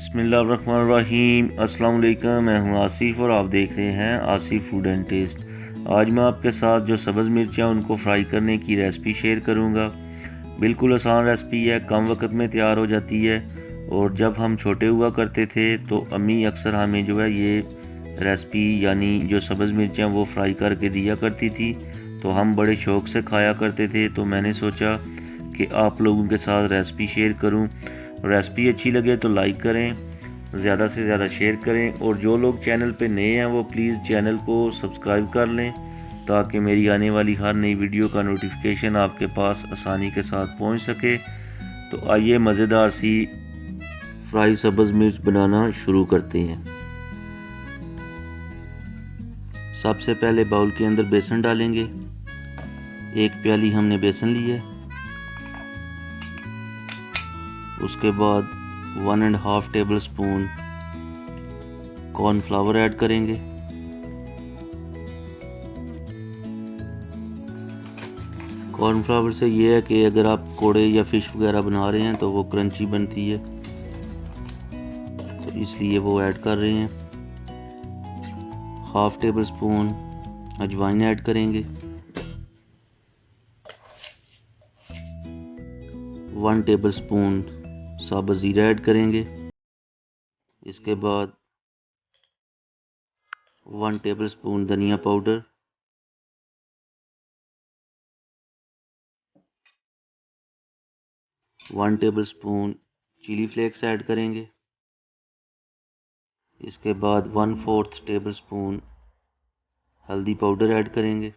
बिस्मिल्लाहिर्रहमानिर्रहीम। अस्सलाम वालेकुम। मैं हूं आसिफ और आप देख रहे हैं आसिफ फूड एंड टेस्ट। आज मैं आपके साथ जो सब्ज़ मिर्चियाँ उनको फ्राई करने की रेसिपी शेयर करूंगा। बिल्कुल आसान रेसिपी है, कम वक्त में तैयार हो जाती है। और जब हम छोटे हुआ करते थे तो अम्मी अक्सर हमें जो है ये रेसिपी यानी जो सब्ज़ मिर्चियाँ वो फ्राई करके दिया करती थी, तो हम बड़े शौक़ से खाया करते थे। तो मैंने सोचा कि आप लोगों के साथ रेसिपी शेयर करूं। रेसिपी अच्छी लगे तो लाइक करें, ज़्यादा से ज़्यादा शेयर करें, और जो लोग चैनल पे नए हैं वो प्लीज़ चैनल को सब्सक्राइब कर लें ताकि मेरी आने वाली हर नई वीडियो का नोटिफिकेशन आपके पास आसानी के साथ पहुंच सके। तो आइए मज़ेदार सी फ्राई सब्ज़ मिर्च बनाना शुरू करते हैं। सबसे पहले बाउल के अंदर बेसन डालेंगे। 1 प्याली हमने बेसन ली है। उसके बाद 1.5 टेबल स्पून कॉर्नफ्लावर ऐड करेंगे। कॉर्नफ्लावर से ये है कि अगर आप कोड़े या फिश वगैरह बना रहे हैं तो वो क्रंची बनती है, तो इसलिए वो ऐड कर रहे हैं। 1/2 टेबल स्पून अजवाइन ऐड करेंगे। 1 टेबल स्पून साबुत ज़ीरा ऐड करेंगे। इसके बाद 1 टेबल स्पून धनिया powder, 1 tablespoon chilli flakes add करेंगे। इसके बाद 1/4 टेबल स्पून हल्दी पाउडर ऐड करेंगे।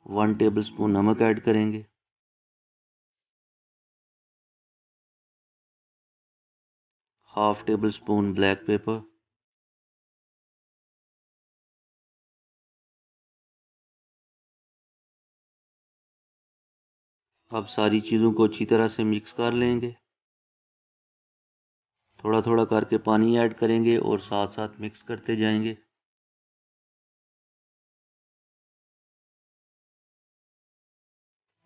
1 टेबल स्पून नमक ऐड करेंगे। Half tablespoon black pepper, अब सारी चीज़ों को अच्छी तरह से मिक्स कर लेंगे। थोड़ा थोड़ा करके पानी ऐड करेंगे और साथ साथ मिक्स करते जाएंगे।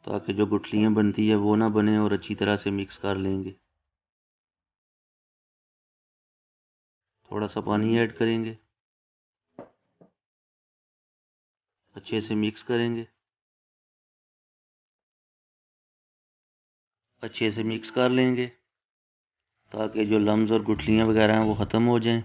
ताकि जो गुठलियाँ बनती है वो ना बने, और अच्छी तरह से मिक्स कर लेंगे। थोड़ा सा पानी ऐड करेंगे, अच्छे से मिक्स करेंगे। अच्छे से मिक्स कर लेंगे ताकि जो लम्स और गुठलियाँ वगैरह हैं वो ख़त्म हो जाएं।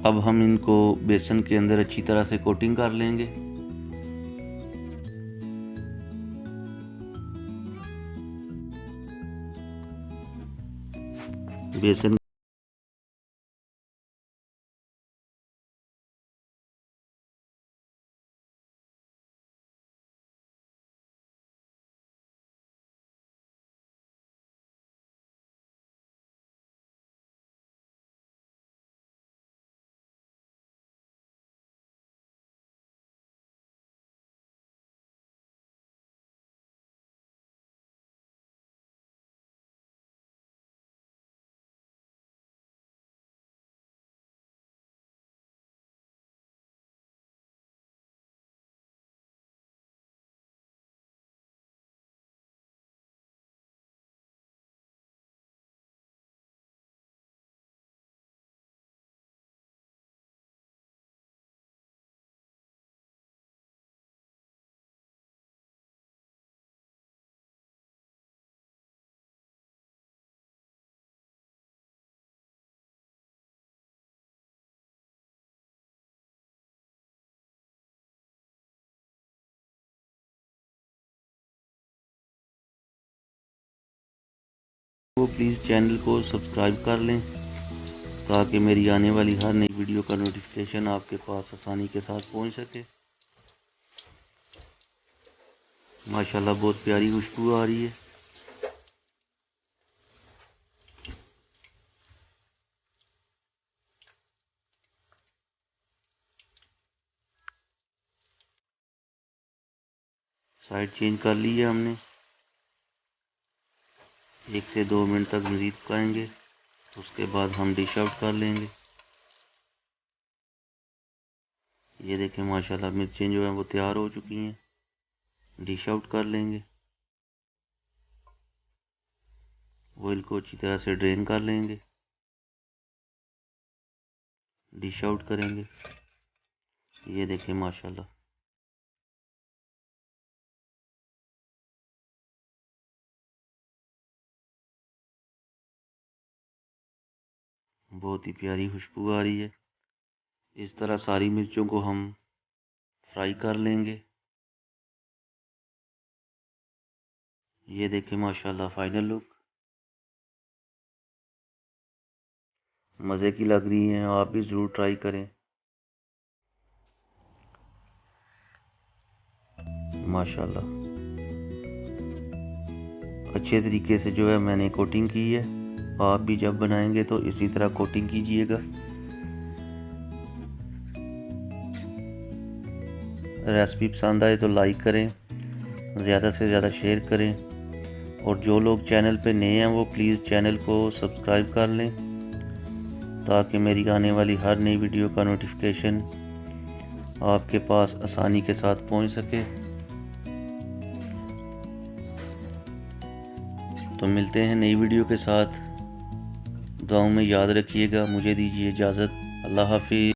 अब हम इनको बेसन के अंदर अच्छी तरह से कोटिंग कर लेंगे। बेसन वो प्लीज़ चैनल को सब्सक्राइब कर लें ताकि मेरी आने वाली हर नई वीडियो का नोटिफिकेशन आपके पास आसानी के साथ पहुंच सके। माशाल्लाह बहुत प्यारी खुशबू आ रही है। साइड चेंज कर ली है हमने। 1 से 2 मिनट तक मज़ीद पकाएंगे, उसके बाद हम डिश आउट कर लेंगे। ये देखें माशाल्लाह मिर्चें जो हैं वो तैयार हो चुकी हैं। डिश आउट कर लेंगे। ऑयल को अच्छी तरह से ड्रेन कर लेंगे। डिश आउट करेंगे। ये देखें माशाल्लाह बहुत ही प्यारी खुशबू आ रही है। इस तरह सारी मिर्चों को हम फ्राई कर लेंगे। ये देखें माशाल्लाह फाइनल लुक मज़े की लग रही हैं। आप भी ज़रूर ट्राई करें। माशाल्लाह अच्छे तरीके से जो है मैंने कोटिंग की है। आप भी जब बनाएंगे तो इसी तरह कोटिंग कीजिएगा। रेसिपी पसंद आए तो लाइक करें, ज़्यादा से ज़्यादा शेयर करें और जो लोग चैनल पे नए हैं वो प्लीज़ चैनल को सब्सक्राइब कर लें ताकि मेरी आने वाली हर नई वीडियो का नोटिफिकेशन आपके पास आसानी के साथ पहुंच सके। तो मिलते हैं नई वीडियो के साथ। दुआओं में याद रखिएगा। मुझे दीजिए इजाज़त। अल्लाह हाफिज़।